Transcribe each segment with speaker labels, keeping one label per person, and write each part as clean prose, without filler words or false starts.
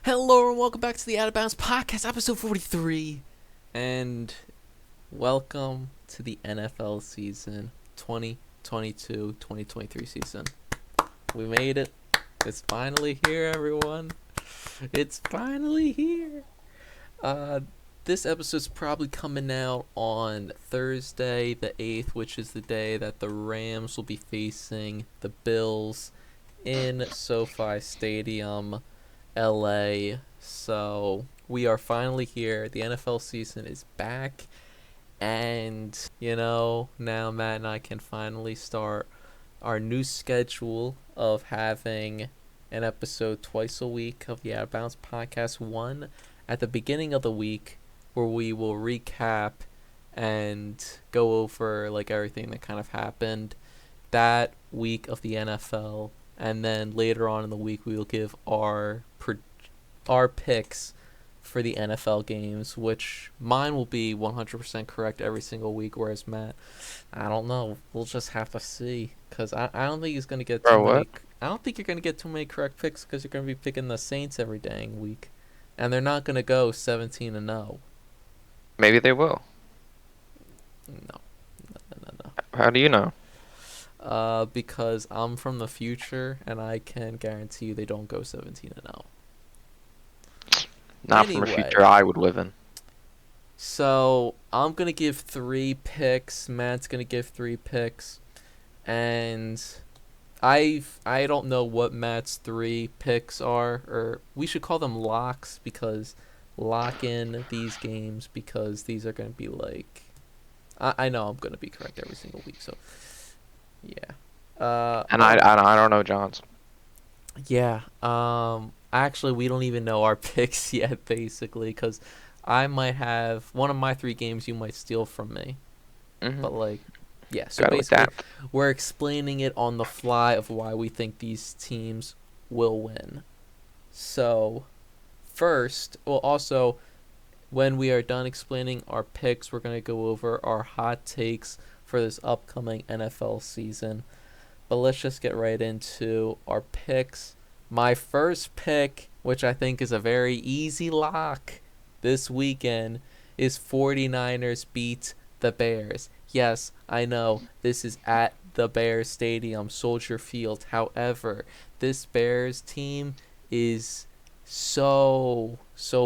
Speaker 1: Hello and welcome back to the Out of Bounds Podcast, episode 43. And welcome to the NFL season 2022-2023 season. We made it. It's finally here, everyone. It's finally here. This episode's probably coming out on Thursday the 8th, which is the day that the Rams will be facing the Bills in SoFi Stadium, LA. So we are finally here. The NFL season is back, and now Matt and I can finally start our new schedule of having an episode twice a week of the Out of Bounds podcast. One at the beginning of the week, where we will recap and go over everything that kind of happened that week of the NFL, and then later on in the week we will give our picks for the NFL games, which mine will be 100% correct every single week, whereas Matt, I don't know. We'll just have to see, because I don't think he's going to get too many. I don't think you're going to get too many correct picks, because you're going to be picking the Saints every dang week, and they're not going to go 17-0.
Speaker 2: Maybe they will.
Speaker 1: No.
Speaker 2: How do you know?
Speaker 1: Because I'm from the future, and I can guarantee you they don't go 17-0.
Speaker 2: Not from a future I would live in.
Speaker 1: So I'm gonna give 3 picks. Matt's gonna give 3 picks, and I don't know what Matt's 3 picks are, or we should call them locks, because lock in these games, because these are gonna be I know I'm gonna be correct every single week. So yeah.
Speaker 2: And I don't know John's.
Speaker 1: Yeah. Actually, we don't even know our picks yet, basically, because I might have one of my 3 games you might steal from me.
Speaker 2: Mm-hmm.
Speaker 1: But yeah. So basically, we're explaining it on the fly of why we think these teams will win. So first, also, when we are done explaining our picks, we're going to go over our hot takes for this upcoming NFL season. But let's just get right into our picks. My first pick, which I think is a very easy lock this weekend, is 49ers beat the Bears. Yes, I know this is at the Bears Stadium, Soldier Field. However, this Bears team is so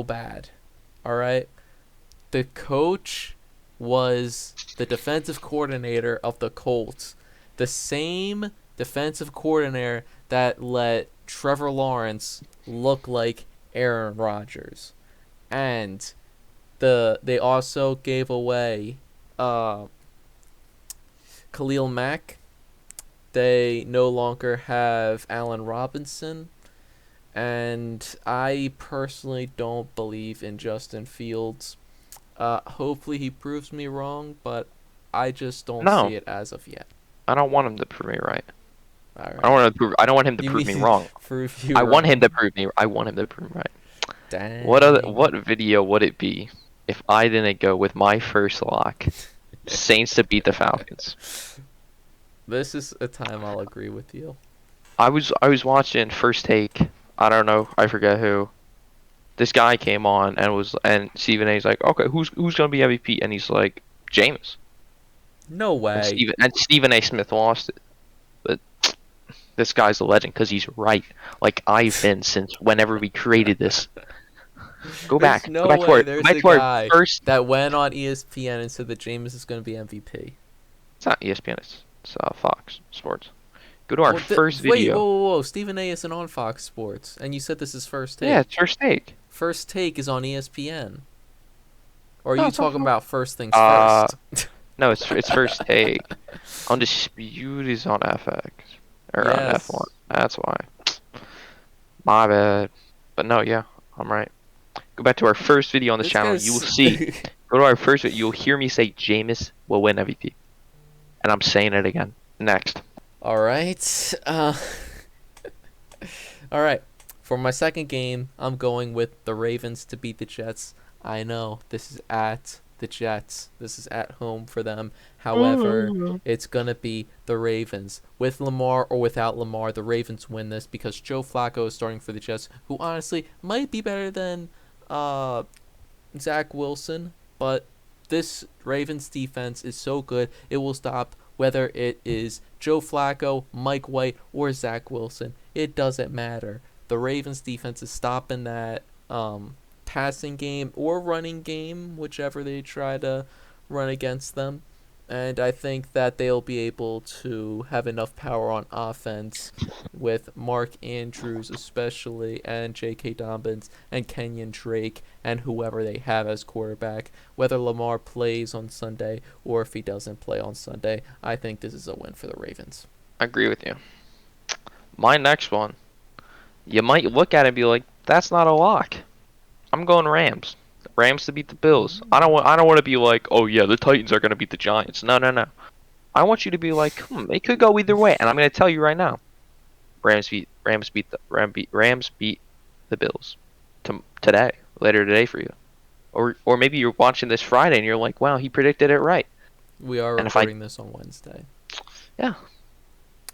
Speaker 1: bad. All right? The coach was the defensive coordinator of the Colts. The same defensive coordinator that let Trevor Lawrence look like Aaron Rodgers. And they also gave away Khalil Mack. They no longer have Allen Robinson. And I personally don't believe in Justin Fields. Hopefully he proves me wrong, but I just don't see it as of yet.
Speaker 2: I don't want him to prove me right.
Speaker 1: All right.
Speaker 2: I don't want him to prove me wrong. I want him to prove me right.
Speaker 1: Dang.
Speaker 2: What video would it be if I didn't go with my first lock, Saints to beat the Falcons?
Speaker 1: This is a time I'll agree with you.
Speaker 2: I was watching First Take. I don't know. I forget who. This guy came on and Stephen A's like, okay, who's gonna be MVP? And he's like, Jameis.
Speaker 1: No way.
Speaker 2: And Stephen A. Smith lost it, but this guy's a legend because he's right. Like I've been since whenever we created this. Go back to our first.
Speaker 1: That went on ESPN and said that Jameis is going to be MVP.
Speaker 2: It's not ESPN. It's Fox Sports. Go to our first video.
Speaker 1: Wait, whoa! Stephen A. isn't on Fox Sports, and you said this is First Take.
Speaker 2: Yeah, it's First Take.
Speaker 1: First Take is on ESPN. Or are you talking about First Things First?
Speaker 2: No, it's First Take. Undisputed is on FX or on F1. That's why. My bad. But no, yeah, I'm right. Go back to our first video on this channel. You will see. Go to our first video. You'll hear me say Jameis will win MVP, and I'm saying it again. Next.
Speaker 1: All right. All right. For my second game, I'm going with the Ravens to beat the Jets. I know this is at the Jets. This is at home for them. However, it's going to be the Ravens. With Lamar or without Lamar, the Ravens win this because Joe Flacco is starting for the Jets, who honestly might be better than Zach Wilson, but this Ravens defense is so good, it will stop whether it is Joe Flacco, Mike White, or Zach Wilson. It doesn't matter. The Ravens defense is stopping that passing game or running game, whichever they try to run against them. And I think that they'll be able to have enough power on offense with Mark Andrews especially, and J.K. Dobbins and Kenyon Drake and whoever they have as quarterback. Whether Lamar plays on Sunday or if he doesn't play on Sunday, I think this is a win for the Ravens.
Speaker 2: I agree with you. My next one, you might look at it and be like, that's not a lock. I'm going Rams. Rams to beat the Bills. I don't want to be like, oh yeah, the Titans are going to beat the Giants. No. I want you to be like, it could go either way, and I'm going to tell you right now. Rams beat the Bills today, later today for you. Or maybe you're watching this Friday and you're like, wow, he predicted it right.
Speaker 1: We are recording this on Wednesday.
Speaker 2: Yeah.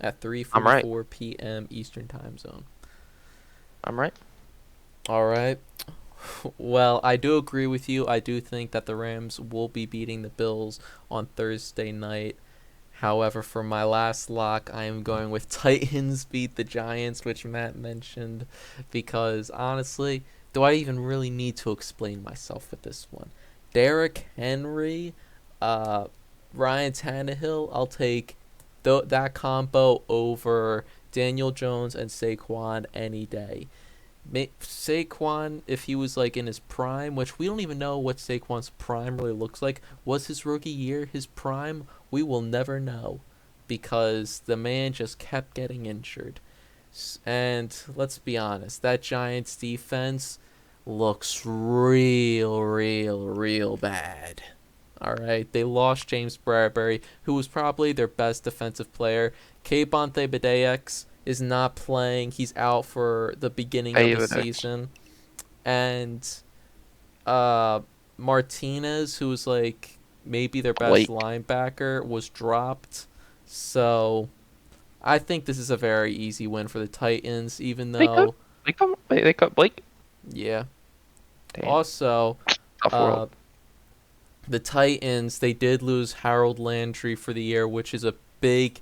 Speaker 1: At 3:44 p.m. Eastern Time Zone.
Speaker 2: I'm right.
Speaker 1: All right. Well, I do agree with you. I do think that the Rams will be beating the Bills on Thursday night. However, for my last lock, I am going with Titans beat the Giants, which Matt mentioned, because honestly, do I even really need to explain myself with this one? Derrick Henry, Ryan Tannehill, I'll take that combo over Daniel Jones and Saquon any day. Saquon, if he was like in his prime, which we don't even know what Saquon's prime really looks like. Was his rookie year his prime? We will never know because the man just kept getting injured. And let's be honest, that Giants defense looks real bad. All right, they lost James Bradbury, who was probably their best defensive player. Kayvon Thibodeaux is not playing. He's out for the beginning of the season. And Martinez, who was like maybe their best linebacker, was dropped. So I think this is a very easy win for the Titans, even though
Speaker 2: they cut Blake.
Speaker 1: Yeah.
Speaker 2: Damn.
Speaker 1: Also, the Titans, they did lose Harold Landry for the year, which is a big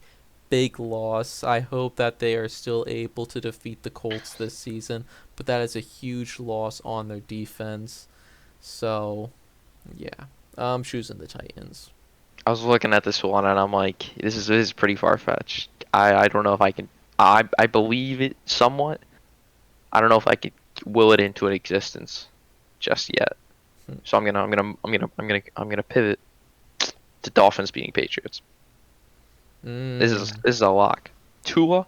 Speaker 1: loss. I hope that they are still able to defeat the Colts this season, but that is a huge loss on their defense. So, yeah, I'm choosing the Titans.
Speaker 2: I was looking at this one and I'm like, this is pretty far-fetched. I don't know if I can. I believe it somewhat. I don't know if I could will it into an existence just yet. So I'm gonna pivot to Dolphins beating Patriots. This is a lock. Tua,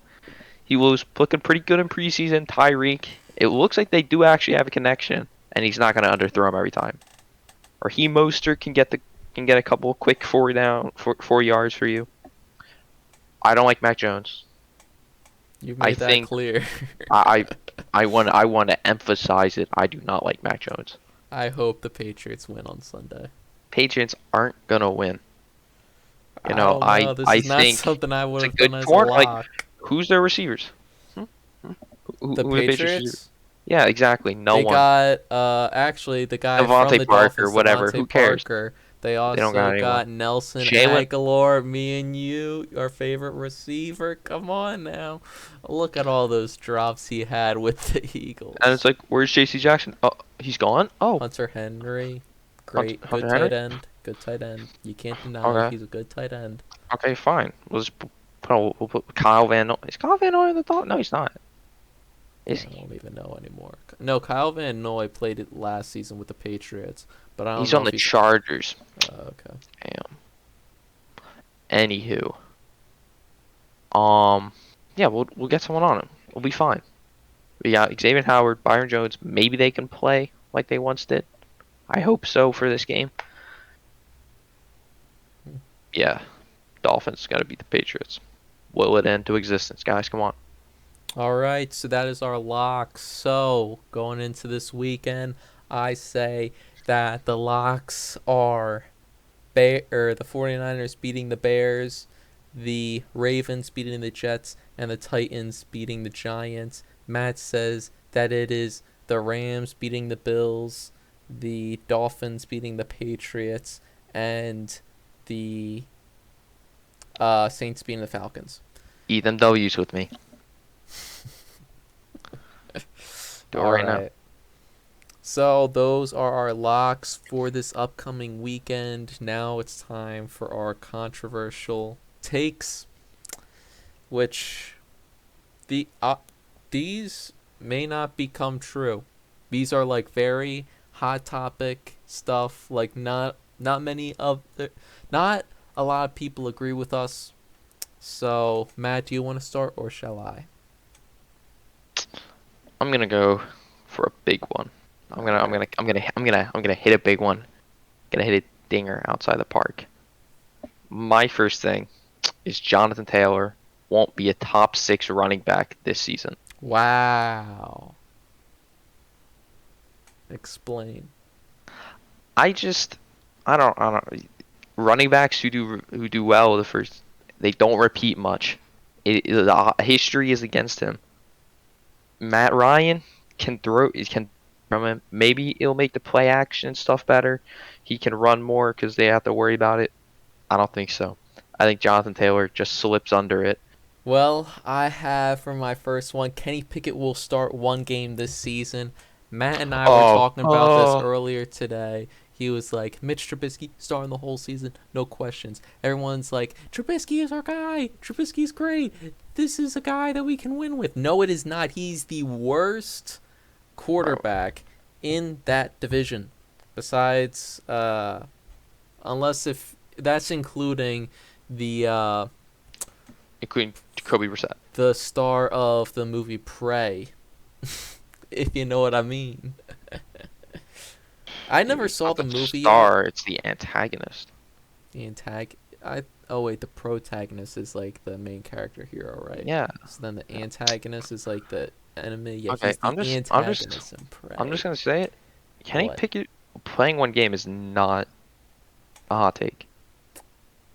Speaker 2: he was looking pretty good in preseason. Tyreek, it looks like they do actually have a connection, and he's not gonna underthrow him every time. Raheem Mostert can get a couple of quick 4 yards for you. I don't like Mac Jones.
Speaker 1: You made that clear.
Speaker 2: I want to emphasize it. I do not like Mac Jones.
Speaker 1: I hope the Patriots win on Sunday.
Speaker 2: Patriots aren't gonna win.
Speaker 1: You know, I think not something I would have done as a lock. Like,
Speaker 2: who's their receivers?
Speaker 1: The Patriots?
Speaker 2: Yeah, exactly. No one.
Speaker 1: They got actually the guy
Speaker 2: Devontae
Speaker 1: from the
Speaker 2: Parker,
Speaker 1: Dolphins,
Speaker 2: whatever.
Speaker 1: Devontae
Speaker 2: Who cares?
Speaker 1: Parker. They also got Nelson Aguilar, me and you, our favorite receiver. Come on now. Look at all those drops he had with the Eagles.
Speaker 2: And it's like, where's J.C. Jackson? Oh, he's gone? Oh.
Speaker 1: Hunter Henry. Great. Good tight end. Good tight end. You can't deny he's a good tight end.
Speaker 2: Okay, fine. We'll put Kyle Van Noy. Is Kyle Van Noy on the top? No, he's not.
Speaker 1: I don't even know anymore. No, Kyle Van Noy played it last season with the Patriots, but I don't know.
Speaker 2: He's on the Chargers.
Speaker 1: Okay.
Speaker 2: Damn. Anywho. Yeah, we'll get someone on him. We'll be fine. We got Xavier Howard, Byron Jones. Maybe they can play like they once did. I hope so for this game. Yeah. Dolphins got to beat the Patriots. Will it end to existence, guys? Come on.
Speaker 1: All right, so that is our lock. So going into this weekend, I say that the locks are the 49ers beating the Bears, the Ravens beating the Jets, and the Titans beating the Giants. Matt says that it is the Rams beating the Bills, the Dolphins beating the Patriots, and the Saints beating the Falcons.
Speaker 2: Eat them W's with me. Do it right now.
Speaker 1: So those are our locks for this upcoming weekend. Now it's time for our controversial takes, which these may not become true. These are like very hot topic stuff. Like not a lot of people agree with us. So Matt, do you want to start or shall I?
Speaker 2: I'm gonna go for a big one. I'm gonna hit a big one. Gonna hit a dinger outside the park. My first thing is Jonathan Taylor won't be a top 6 running back this season.
Speaker 1: Wow. Explain.
Speaker 2: I don't. Running backs who do well they don't repeat much. The history is against him. Matt Ryan can throw. He can from him. Maybe it'll make the play action stuff better. He can run more because they have to worry about it. I don't think so. I think Jonathan Taylor just slips under it.
Speaker 1: Well, I have for my first one, Kenny Pickett will start one game this season. Matt and I were talking about this earlier today. He was like, Mitch Trubisky starting the whole season, no questions. Everyone's like, Trubisky is our guy. Trubisky's great. This is a guy that we can win with. No, it is not. He's the worst quarterback in that division. Besides, unless if that's including the
Speaker 2: including Jacoby Brissett,
Speaker 1: the star of the movie Prey, if you know what I mean. I never saw the movie.
Speaker 2: Star, it's the antagonist.
Speaker 1: The the protagonist is like the main character hero, right?
Speaker 2: Yeah.
Speaker 1: So then the antagonist is like the enemy. Yeah,
Speaker 2: okay,
Speaker 1: he's the antagonist in Prey.
Speaker 2: I'm just gonna say it. Kenny Pickett playing one game is not a hot take.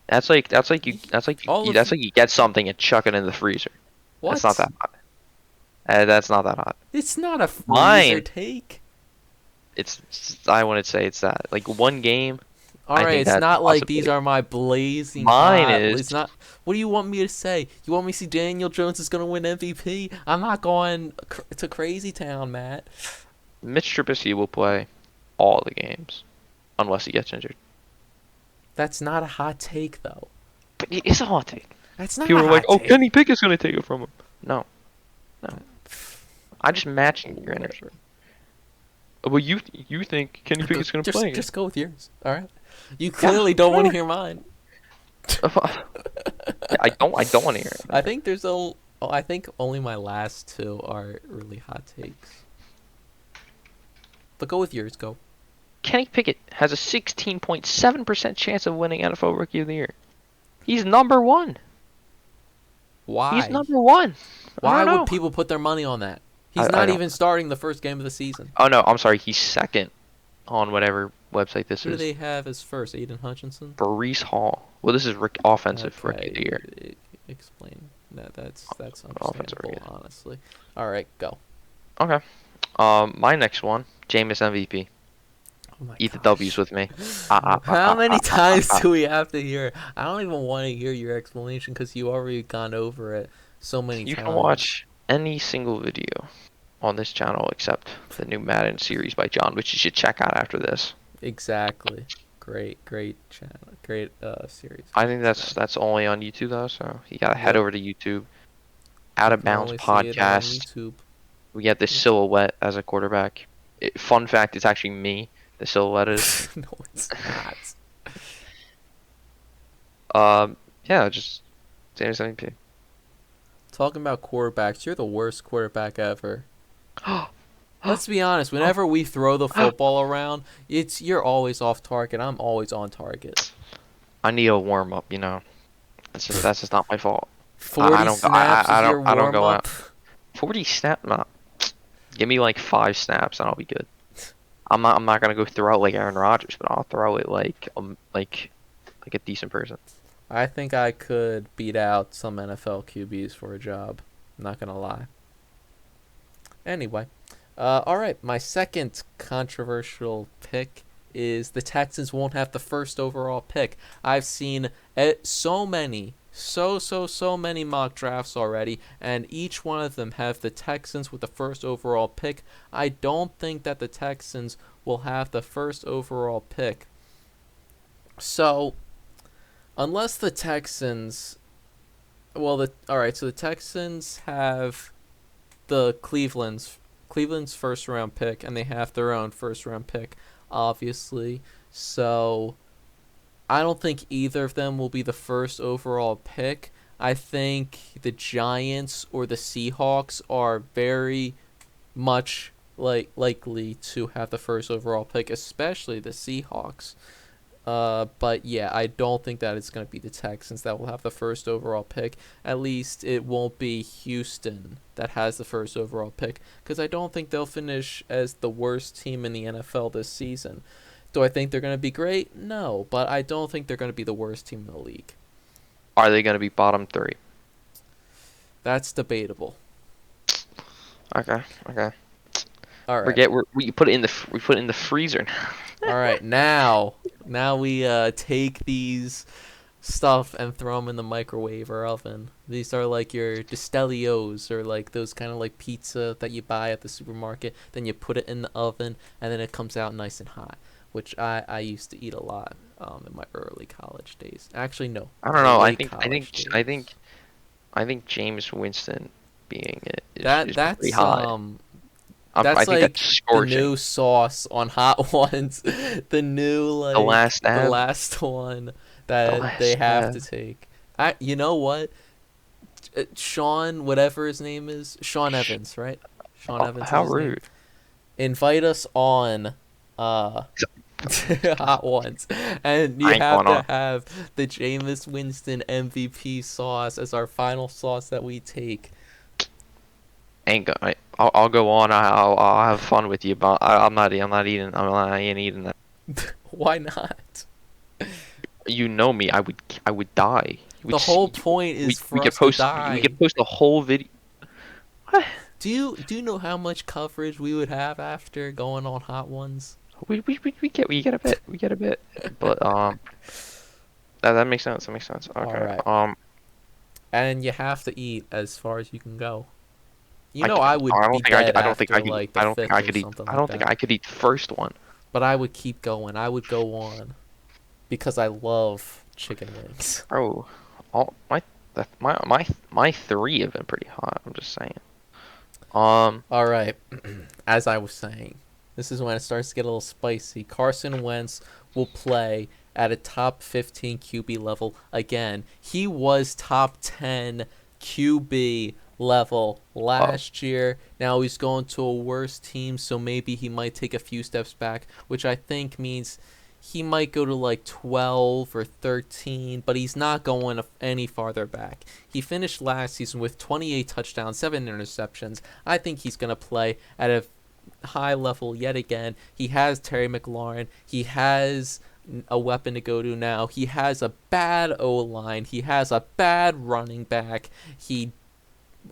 Speaker 2: That's like you get something and chuck it in the freezer.
Speaker 1: What?
Speaker 2: That's not that hot. That's not that hot.
Speaker 1: It's not a freezer take.
Speaker 2: I wouldn't say it's that. Like one game.
Speaker 1: Alright, it's not like these are my blazing
Speaker 2: Mine
Speaker 1: hot.
Speaker 2: is.
Speaker 1: It's not. What do you want me to say? You want me to see Daniel Jones is gonna win MVP? I'm not going to crazy town, Matt.
Speaker 2: Mitch Trubisky will play all the games, unless he gets injured.
Speaker 1: That's not a hot take, though.
Speaker 2: But it is a hot take.
Speaker 1: That's not.
Speaker 2: People
Speaker 1: are
Speaker 2: like,
Speaker 1: take.
Speaker 2: Kenny Pickett's gonna take it from him. No. I'm just matching your energy. Well, you think Kenny Pickett's gonna play?
Speaker 1: Just go with yours. All right. You clearly don't want to hear mine.
Speaker 2: I don't want to hear it.
Speaker 1: I think only my last two are really hot takes. But go with yours. Go.
Speaker 2: Kenny Pickett has a 16.7% chance of winning NFL Rookie of the Year. He's number 1.
Speaker 1: Why?
Speaker 2: He's number 1.
Speaker 1: Why would people put their money on that? He's not even starting the first game of the season.
Speaker 2: Oh no, I'm sorry. He's second on whatever website this is.
Speaker 1: Who do they have as first? Aiden Hutchinson?
Speaker 2: Breece Hall. Well, this is offensive Rookie of the Year.
Speaker 1: Explain. That's understandable, honestly. All right, go.
Speaker 2: Okay. My next one, Jameis MVP.
Speaker 1: Oh
Speaker 2: Eat the W's with me.
Speaker 1: How many times do we have to hear? I don't even want to hear your explanation because you already gone over it so many times.
Speaker 2: You can watch any single video on this channel except the new Madden series by John, which you should check out after this.
Speaker 1: Exactly. Great channel. Great series.
Speaker 2: I think that's only on YouTube though, so you gotta head over to YouTube. Out of Bounds podcast. We get this silhouette as a quarterback. Fun fact, it's actually me. The silhouette is.
Speaker 1: No, it's not.
Speaker 2: Yeah, just James MVP.
Speaker 1: Talking about quarterbacks, you're the worst quarterback ever. Let's be honest. Whenever we throw the football around, you're always off target. I'm always on target.
Speaker 2: I need a warm up, you know. That's just not my fault.
Speaker 1: 40 snaps is your warm up.
Speaker 2: I don't go out. 40 snaps? No. Give me like 5 snaps and I'll be good. I'm not gonna go throw out like Aaron Rodgers, but I'll throw it like a decent person.
Speaker 1: I think I could beat out some NFL QBs for a job. I'm not gonna lie. Anyway, all right. My second controversial pick is the Texans won't have the first overall pick. I've seen so many, so many mock drafts already, and each one of them have the Texans with the first overall pick. I don't think that the Texans will have the first overall pick. So, unless the Texans, well, all right. So the Texans have the Cleveland's first round pick, and they have their own first round pick, obviously. So I don't think either of them will be the first overall pick. I think the Giants or the Seahawks are very much likely to have the first overall pick, especially the Seahawks. But yeah, I don't think that it's going to be the Texans that will have the first overall pick. At least it won't be Houston that has the first overall pick, because I don't think they'll finish as the worst team in the NFL this season. Do I think they're going to be great? No, but I don't think they're going to be the worst team in the league.
Speaker 2: Are they gonna be bottom 3?
Speaker 1: That's debatable.
Speaker 2: Okay.
Speaker 1: All right.
Speaker 2: Forget we put it in the freezer now.
Speaker 1: All right, now we take these stuff and throw them in the microwave or oven. These are like your Destellios, or like those kind of like pizza that you buy at the supermarket. Then you put it in the oven, and then it comes out nice and hot, which I used to eat a lot in my early college days. Actually, no.
Speaker 2: I don't know. I think James Winston being it is
Speaker 1: That's
Speaker 2: pretty hot.
Speaker 1: that's
Speaker 2: I think
Speaker 1: like
Speaker 2: that's
Speaker 1: the
Speaker 2: scorching.
Speaker 1: new sauce on Hot Ones. The new like
Speaker 2: The last
Speaker 1: the
Speaker 2: ab.
Speaker 1: last one that
Speaker 2: last
Speaker 1: they have to
Speaker 2: ab.
Speaker 1: take. You know what? Sean, whatever his name is, Sean Evans, right? Sean Evans.
Speaker 2: How
Speaker 1: is his name.
Speaker 2: rude.
Speaker 1: Invite us on Hot Ones, and you
Speaker 2: I ain't
Speaker 1: have
Speaker 2: going
Speaker 1: to
Speaker 2: on.
Speaker 1: have the Jameis Winston MVP sauce as our final sauce that we take.
Speaker 2: I'll go on. I'll have fun with you, but I'm not eating. I ain't eating that.
Speaker 1: Why not?
Speaker 2: You know me. I would die.
Speaker 1: The whole point is for us to die.
Speaker 2: We could post a whole video. What?
Speaker 1: Do you know how much coverage we would have after going on Hot Ones?
Speaker 2: We get a bit. We get a bit. But that makes sense. That makes sense. Okay.
Speaker 1: Alright. And you have to eat as far as you can go. I would be dead after like the fifth or something like that.
Speaker 2: I don't think I could eat the first one.
Speaker 1: But I would keep going. I would go on because I love chicken wings.
Speaker 2: Bro, my 3 have been pretty hot. I'm just saying.
Speaker 1: All right. As I was saying, this is when it starts to get a little spicy. Carson Wentz will play at a top 15 QB level again. He was top 10 QB level last year. Now he's going to a worse team, so maybe he might take a few steps back, which I think means he might go to like 12 or 13, but he's not going any farther back. He finished last season with 28 touchdowns, 7 interceptions. I think he's going to play at a high level yet again. He has Terry McLaurin. He has a weapon to go to now. He has a bad O-line. He has a bad running back.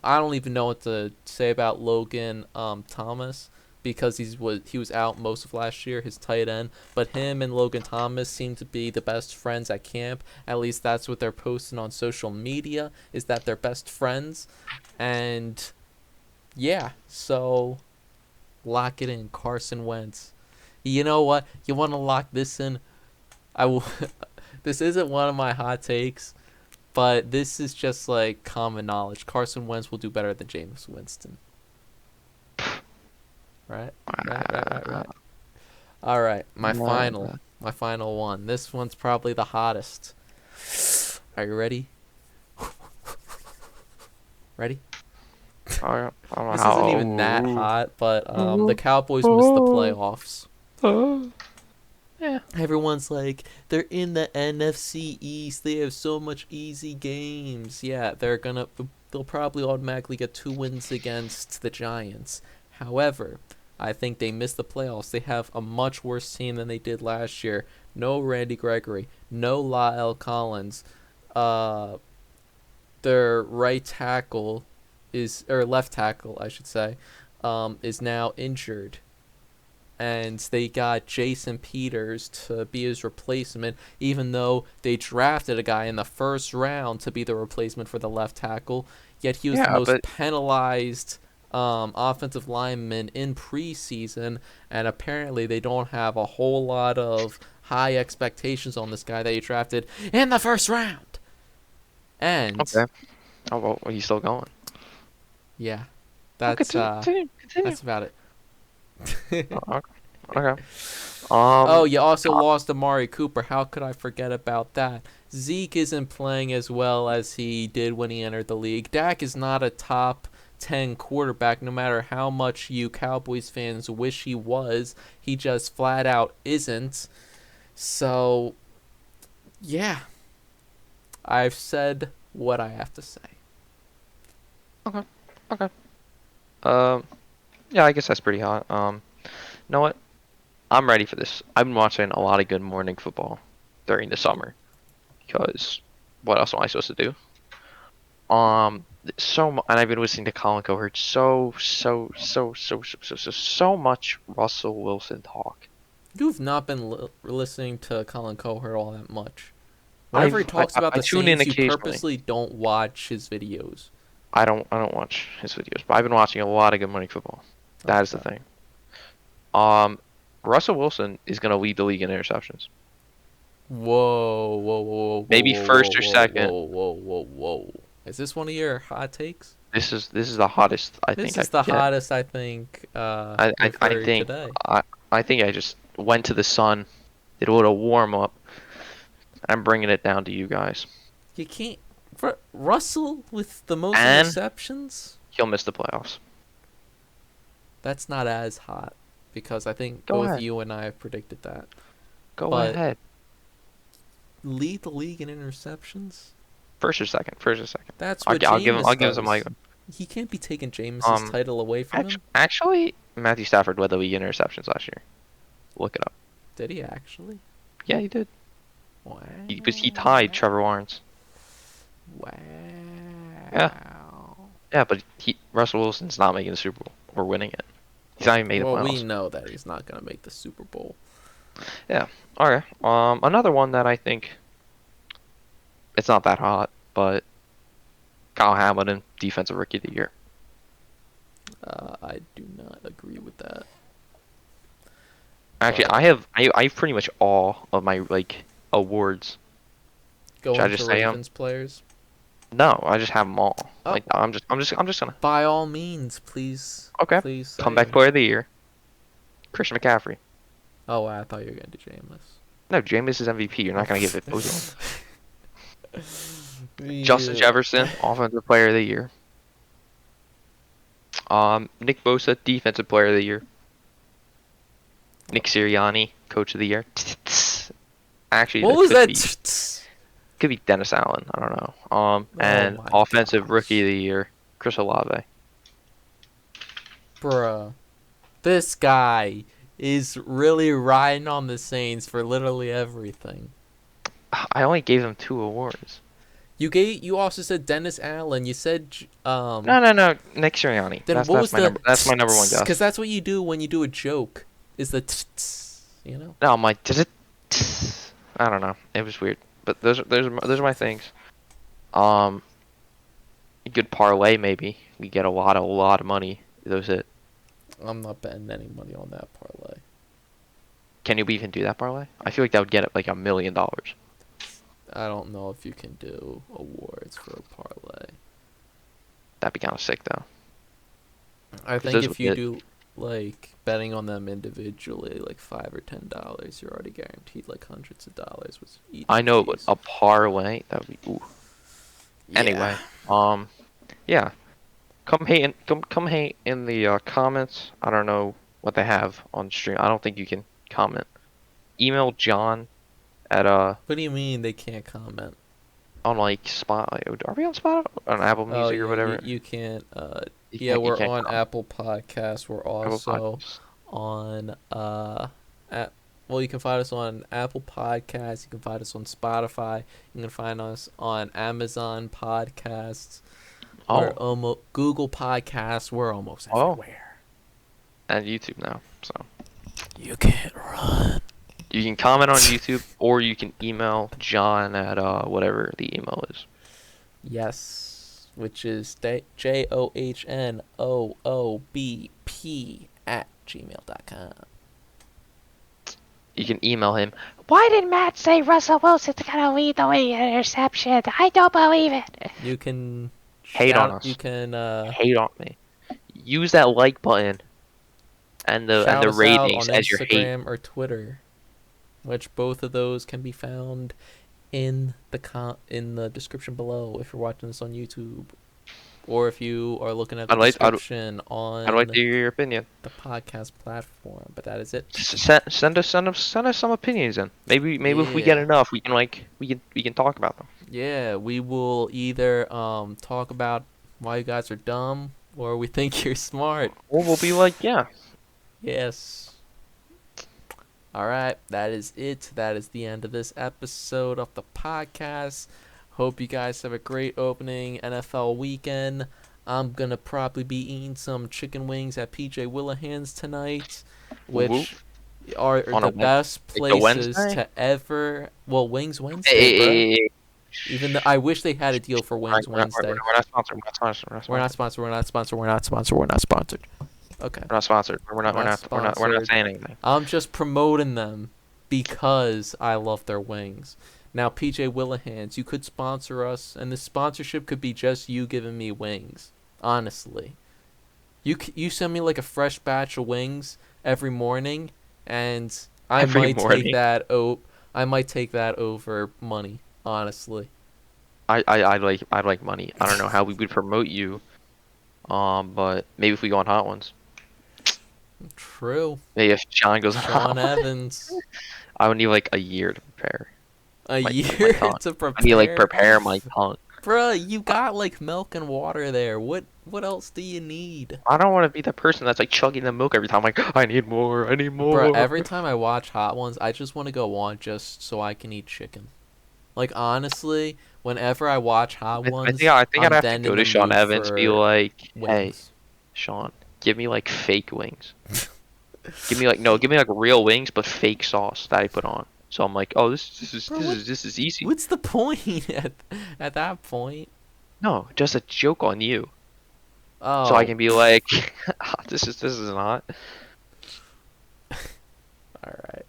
Speaker 1: I don't even know what to say about Logan Thomas, because he was out most of last year, his tight end. But him and Logan Thomas seem to be the best friends at camp. At least that's what they're posting on social media, is that they're best friends. And yeah, so lock it in, Carson Wentz. You know what? You want to lock this in? This isn't one of my hot takes, but this is just like common knowledge. Carson Wentz will do better than Jameis Winston. Right. All right, my final one. This one's probably the hottest. Are you ready? Ready?
Speaker 2: I don't know
Speaker 1: This
Speaker 2: how.
Speaker 1: isn't even that hot, but the Cowboys missed the playoffs.
Speaker 2: Yeah.
Speaker 1: Everyone's like, they're in the NFC East. They have so much easy games. Yeah, they'll probably automatically get 2 wins against the Giants. However, I think they missed the playoffs. They have a much worse team than they did last year. No Randy Gregory, no Lyle Collins. Uh, their right tackle or left tackle, I should say, is now injured. And they got Jason Peters to be his replacement, even though they drafted a guy in the first round to be the replacement for the left tackle. Yet he was the
Speaker 2: Yeah,
Speaker 1: most
Speaker 2: but
Speaker 1: penalized offensive lineman in preseason, and apparently they don't have a whole lot of high expectations on this guy that he drafted in the first round. And
Speaker 2: okay. Oh well, he's still going.
Speaker 1: yeah,
Speaker 2: Oh,
Speaker 1: that's
Speaker 2: continue.
Speaker 1: that's about it.
Speaker 2: Oh, okay.
Speaker 1: Oh, you also lost Amari Cooper. How could I forget about that? Zeke isn't playing as well as he did when he entered the league. Dak is not a top 10 quarterback, no matter how much you Cowboys fans wish he was. He just flat out isn't. So, yeah. I've said what I have to say.
Speaker 2: Okay. Yeah, I guess that's pretty hot. You know what? I'm ready for this. I've been watching a lot of Good Morning Football during the summer because what else am I supposed to do? And I've been listening to Colin Cowherd so much Russell Wilson talk.
Speaker 1: You've not been listening to Colin Cowherd all that much. Whenever he talks about
Speaker 2: I
Speaker 1: the
Speaker 2: tune in
Speaker 1: Saints, you
Speaker 2: occasionally.
Speaker 1: purposely don't watch his videos.
Speaker 2: I don't watch his videos, but I've been watching a lot of Good Morning Football. That is the thing. Russell Wilson is gonna lead the league in interceptions.
Speaker 1: Whoa.
Speaker 2: Maybe first or second.
Speaker 1: Whoa. Is this one of your hot takes?
Speaker 2: This is the hottest I think.
Speaker 1: This is the hottest I think.
Speaker 2: I think
Speaker 1: today.
Speaker 2: I think I just went to the sun, did a little warm up. I'm bringing it down to you guys.
Speaker 1: You can't. For Russell with the most
Speaker 2: And
Speaker 1: interceptions.
Speaker 2: He'll miss the playoffs.
Speaker 1: That's not as hot because I think
Speaker 2: Go
Speaker 1: both
Speaker 2: ahead.
Speaker 1: you and I have predicted that.
Speaker 2: Go
Speaker 1: But
Speaker 2: ahead.
Speaker 1: lead the league in interceptions.
Speaker 2: First or second.
Speaker 1: That's what
Speaker 2: I'll give him
Speaker 1: Jameis
Speaker 2: some
Speaker 1: does.
Speaker 2: like.
Speaker 1: He can't be taking Jameis's title away from him.
Speaker 2: Actually, Matthew Stafford led the league in interceptions last year. Look it up.
Speaker 1: Did he actually?
Speaker 2: Yeah, he did.
Speaker 1: Wow.
Speaker 2: He tied Trevor Lawrence.
Speaker 1: Wow.
Speaker 2: Yeah, but Russell Wilson's not making the Super Bowl or winning it. He's not even made the playoffs.
Speaker 1: Well, we know that he's not gonna make the Super Bowl.
Speaker 2: Yeah. Okay. Another one that I think it's not that hot, but Kyle Hamilton, Defensive Rookie of the Year.
Speaker 1: I do not agree with that.
Speaker 2: Actually, I have pretty much all of my awards.
Speaker 1: Going
Speaker 2: Should I
Speaker 1: to
Speaker 2: just say 'em?
Speaker 1: Ravens players.
Speaker 2: No, I just have them all.
Speaker 1: Oh.
Speaker 2: I'm just gonna.
Speaker 1: By all means, please.
Speaker 2: Okay.
Speaker 1: Please. Say
Speaker 2: Comeback
Speaker 1: it.
Speaker 2: Player of the Year. Christian McCaffrey.
Speaker 1: Oh, I thought you were gonna do Jameis.
Speaker 2: No, Jameis is MVP. You're not gonna give it both of them. Justin Jefferson, Offensive Player of the Year. Nick Bosa, Defensive Player of the Year. Nick Sirianni, Coach of the Year. Actually,
Speaker 1: What was that?
Speaker 2: Could be Dennis Allen. I don't know. And
Speaker 1: my
Speaker 2: Offensive
Speaker 1: gosh.
Speaker 2: Rookie of the Year, Chris Olave.
Speaker 1: Bruh. This guy is really riding on the Saints for literally everything.
Speaker 2: I only gave them 2 awards.
Speaker 1: You also said Dennis Allen. You said
Speaker 2: No. Nick Sirianni.
Speaker 1: Then
Speaker 2: That's
Speaker 1: what was the?
Speaker 2: That's my number one guess.
Speaker 1: Because that's what you do when you do a joke. Is the you know?
Speaker 2: No, my I don't know. It was weird, but those are my things. A good parlay maybe. We get a lot of money. Those it.
Speaker 1: I'm not betting any money on that parlay.
Speaker 2: Can you even do that parlay? I feel like that would get it like $1 million.
Speaker 1: I don't know if you can do awards for a parlay.
Speaker 2: That'd be kind of sick though.
Speaker 1: I think
Speaker 2: those
Speaker 1: if
Speaker 2: would
Speaker 1: you
Speaker 2: get-
Speaker 1: do like betting on them individually, like $5 or $10, you're already guaranteed like hundreds of dollars with each.
Speaker 2: I know,
Speaker 1: of
Speaker 2: but
Speaker 1: these.
Speaker 2: a parlay that would be ooh.
Speaker 1: Yeah.
Speaker 2: Anyway, yeah. Come hate in the comments. I don't know what they have on stream. I don't think you can comment. Email John at
Speaker 1: What do you mean they can't comment?
Speaker 2: on like Spot. Are we on Spot on Apple Music
Speaker 1: yeah,
Speaker 2: or whatever?
Speaker 1: You can't.
Speaker 2: You
Speaker 1: Yeah,
Speaker 2: can't- you
Speaker 1: we're
Speaker 2: can't
Speaker 1: on
Speaker 2: comment.
Speaker 1: Apple Podcasts. We're
Speaker 2: Apple
Speaker 1: also
Speaker 2: Podcasts.
Speaker 1: on you can find us on Apple Podcasts, you can find us on Spotify, you can find us on Amazon Podcasts, we're almost Google Podcasts, we're almost everywhere.
Speaker 2: And YouTube now, so
Speaker 1: you can't run.
Speaker 2: You can comment on YouTube, or you can email John at whatever the email is.
Speaker 1: Yes, which is JohnOobp@gmail.com.
Speaker 2: You can email him.
Speaker 3: Why did Matt say Russell Wilson's gonna lead the way in interception? I don't believe it.
Speaker 1: You can
Speaker 2: hate on us.
Speaker 1: You can
Speaker 2: hate on me. Use that like button and the ratings as your hate.
Speaker 1: Instagram or Twitter, which both of those can be found in the description below if you're watching this on YouTube, or if you are looking at the description on.
Speaker 2: I'd like to hear your opinion.
Speaker 1: The podcast platform, but that is it.
Speaker 2: Send us some opinions in. Maybe if we get enough, we can talk about them.
Speaker 1: Yeah, we will either talk about why you guys are dumb, or we think you're smart.
Speaker 2: Or we'll be like, yeah.
Speaker 1: Yes. Alright, that is it. That is the end of this episode of the podcast. Hope you guys have a great opening NFL weekend. I'm going to probably be eating some chicken wings at PJ Willihan's tonight, which are the best places to ever... Well, Wings Wednesday, bro. Even though I wish they had a deal for Wings Wednesday. We're not sponsored. Okay.
Speaker 2: We're not sponsored. We're not saying anything.
Speaker 1: I'm just promoting them because I love their wings. Now, PJ Willihan's, you could sponsor us, and the sponsorship could be just you giving me wings. Honestly, you send me like a fresh batch of wings every morning, and I might take that over money. Honestly,
Speaker 2: I like money. I don't know how we would promote you, but maybe if we go on Hot Ones.
Speaker 1: True.
Speaker 2: Maybe if John goes on
Speaker 1: Sean Evans.
Speaker 2: I would need like a year to prepare.
Speaker 1: A year to prepare?
Speaker 2: I need like prepare my tongue.
Speaker 1: Bruh, you got like milk and water there. What else do you need?
Speaker 2: I don't want to be the person that's like chugging the milk every time. Like, I need more.
Speaker 1: Bruh, every time I watch Hot Ones, I just want to go on just so I can eat chicken. Like, honestly, whenever I watch Hot Ones,
Speaker 2: I think I'd have to go to Sean Evans and be like, hey, Sean, give me like fake wings. give me like real wings, but fake sauce that I put on. So I'm like, oh, this is easy.
Speaker 1: What's the point at that point?
Speaker 2: No, just a joke on you.
Speaker 1: Oh.
Speaker 2: So I can be like, this is not.
Speaker 1: All right.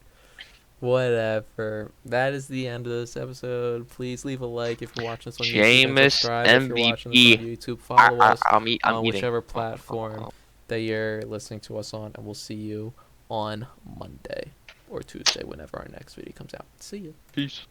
Speaker 1: Whatever. That is the end of this episode. Please leave a like if you're watching this on YouTube. Subscribe if you're watching this on YouTube. Follow us on whichever platform that you're listening to us on, and we'll see you on Monday or Tuesday, whenever our next video comes out. See you.
Speaker 2: Peace.